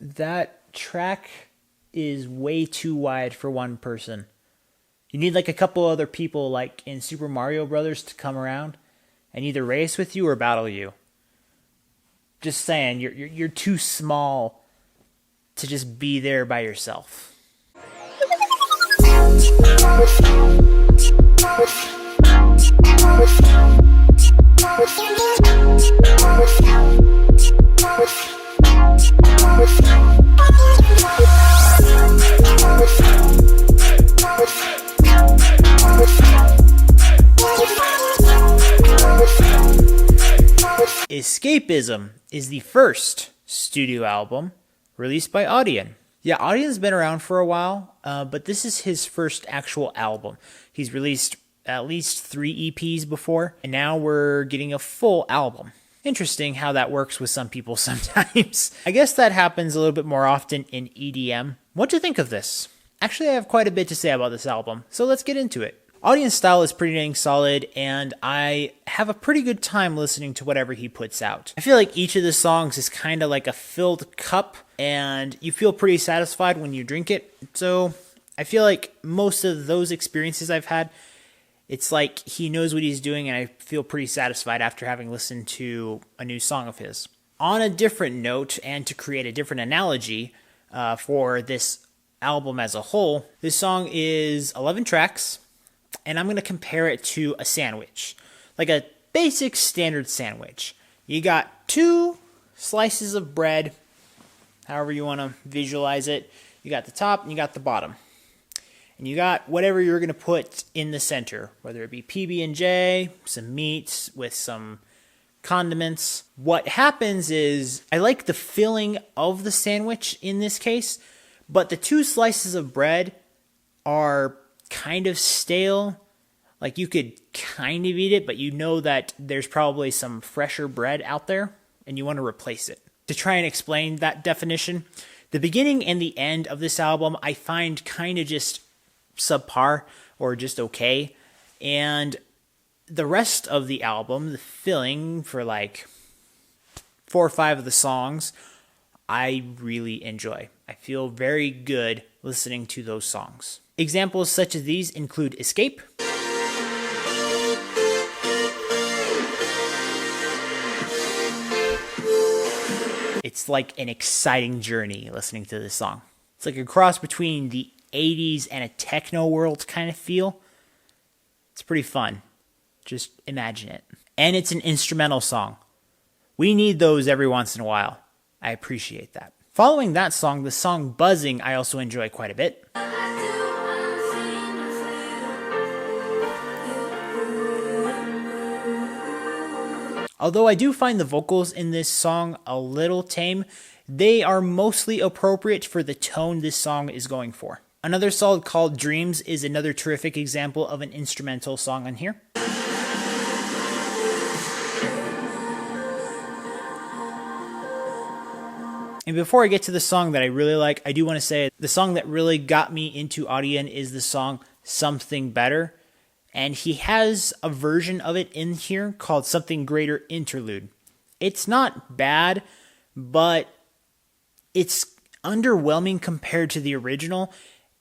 That track is way too wide for one person. You need like a couple other people like in Super Mario Brothers to come around and either race with you or battle you. Just saying, you're too small to just be there by yourself. Escapism is the first studio album released by Audien. Yeah, Audien's been around for a while, but this is his first actual album. He's released at least 3 EPs before, and now we're getting a full album. Interesting how that works with some people sometimes. I guess that happens a little bit more often in EDM. What do you think of this? Actually, I have quite a bit to say about this album, so let's get into it. Audien's style is pretty dang solid, and I have a pretty good time listening to whatever he puts out. I feel like each of the songs is kind of like a filled cup, and you feel pretty satisfied when you drink it. So I feel like most of those experiences I've had, it's like he knows what he's doing, and I feel pretty satisfied after having listened to a new song of his. On a different note, and to create a different analogy for this album as a whole, this song is 11 tracks, and I'm going to compare it to a sandwich, like a basic standard sandwich. You got 2 slices of bread, however you want to visualize it. You got the top and you got the bottom. And you got whatever you're going to put in the center, whether it be PB&J, some meat with some condiments. What happens is, I like the filling of the sandwich in this case, but the 2 slices of bread are kind of stale. Like, you could kind of eat it, but you know that there's probably some fresher bread out there, and you want to replace it. To try and explain that definition, the beginning and the end of this album I find kind of just subpar or just okay, and the rest of the album, the filling for like 4 or 5 of the songs, I really enjoy. I feel very good listening to those songs. Examples such as these include Escape, it's like an exciting journey listening to this song. It's like a cross between the 80s and a techno world kind of feel. It's pretty fun. Just imagine it. And it's an instrumental song. We need those every once in a while. I appreciate that. Following that song, the song Buzzing, I also enjoy quite a bit. Although I do find the vocals in this song a little tame, they are mostly appropriate for the tone this song is going for. Another solid called Dreams is another terrific example of an instrumental song on here. And before I get to the song that I really like, I do want to say the song that really got me into Audien is the song Something Better. And he has a version of it in here called Something Greater Interlude. It's not bad, but it's underwhelming compared to the original,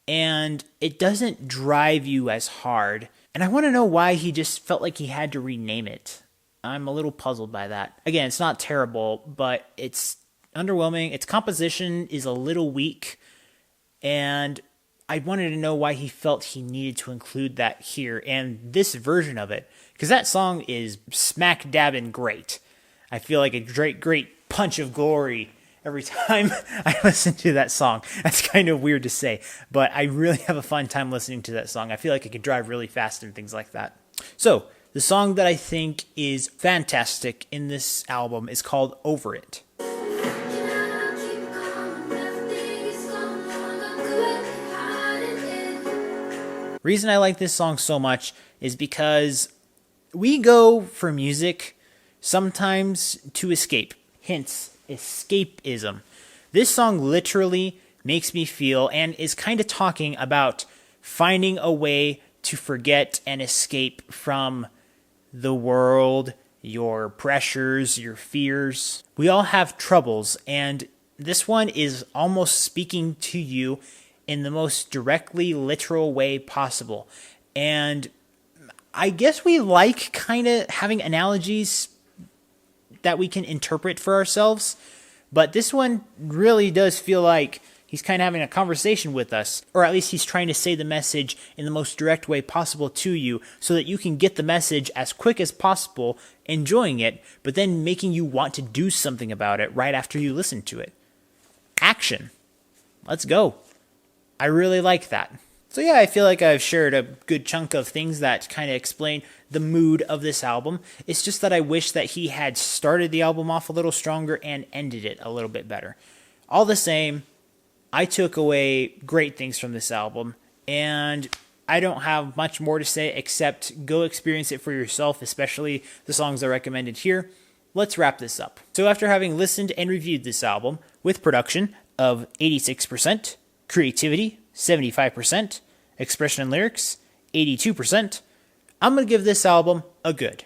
and it doesn't drive you as hard. And I want to know why he just felt like he had to rename it. I'm a little puzzled by that. Again, it's not terrible, but it's underwhelming. Its composition is a little weak, and I wanted to know why he felt he needed to include that here and this version of it, because that song is smack dabbing great. I feel like a great punch of glory every time I listen to that song. That's kind of weird to say, but I really have a fun time listening to that song. I feel like I could drive really fast and things like that. So, the song that I think is fantastic in this album is called Over It. Reason I like this song so much is because we go for music sometimes to escape. Hence, escapism. This song literally makes me feel and is kind of talking about finding a way to forget and escape from the world, your pressures, your fears. We all have troubles, and This one is almost speaking to you in the most directly literal way possible. And I guess we like kind of having analogies that we can interpret for ourselves. But this one really does feel like he's kind of having a conversation with us, or at least he's trying to say the message in the most direct way possible to you so that you can get the message as quick as possible, enjoying it, but then making you want to do something about it right after you listen to it. Action. Let's go. I really like that. So yeah, I feel like I've shared a good chunk of things that kind of explain the mood of this album. It's just that I wish that he had started the album off a little stronger and ended it a little bit better. All the same, I took away great things from this album, and I don't have much more to say except go experience it for yourself, especially the songs I recommended here. Let's wrap this up. So after having listened and reviewed this album, with production of 86%, creativity 75%, expression and lyrics 82%, I'm going to give this album a good.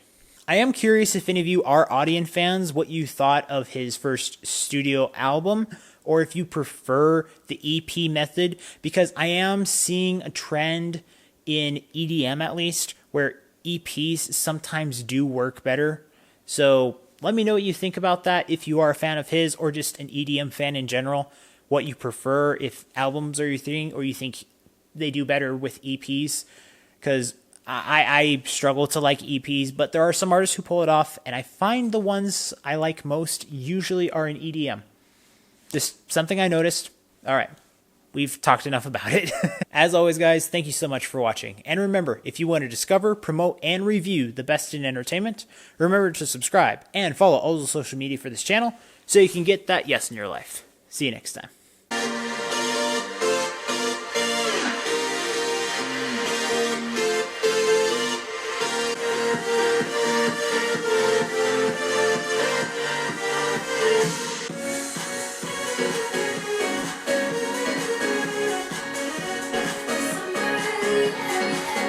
I am curious if any of you are Audien fans, what you thought of his first studio album, or if you prefer the EP method, because I am seeing a trend in EDM at least, where EPs sometimes do work better. So let me know what you think about that, if you are a fan of his, or just an EDM fan in general, what you prefer, if albums are your thing, or you think they do better with EPs, because I struggle to like EPs, but there are some artists who pull it off, and I find the ones I like most usually are in EDM. Just something I noticed. All right, we've talked enough about it. As always, guys, thank you so much for watching. And remember, if you want to discover, promote, and review the best in entertainment, remember to subscribe and follow all the social media for this channel so you can get that yes in your life. See you next time.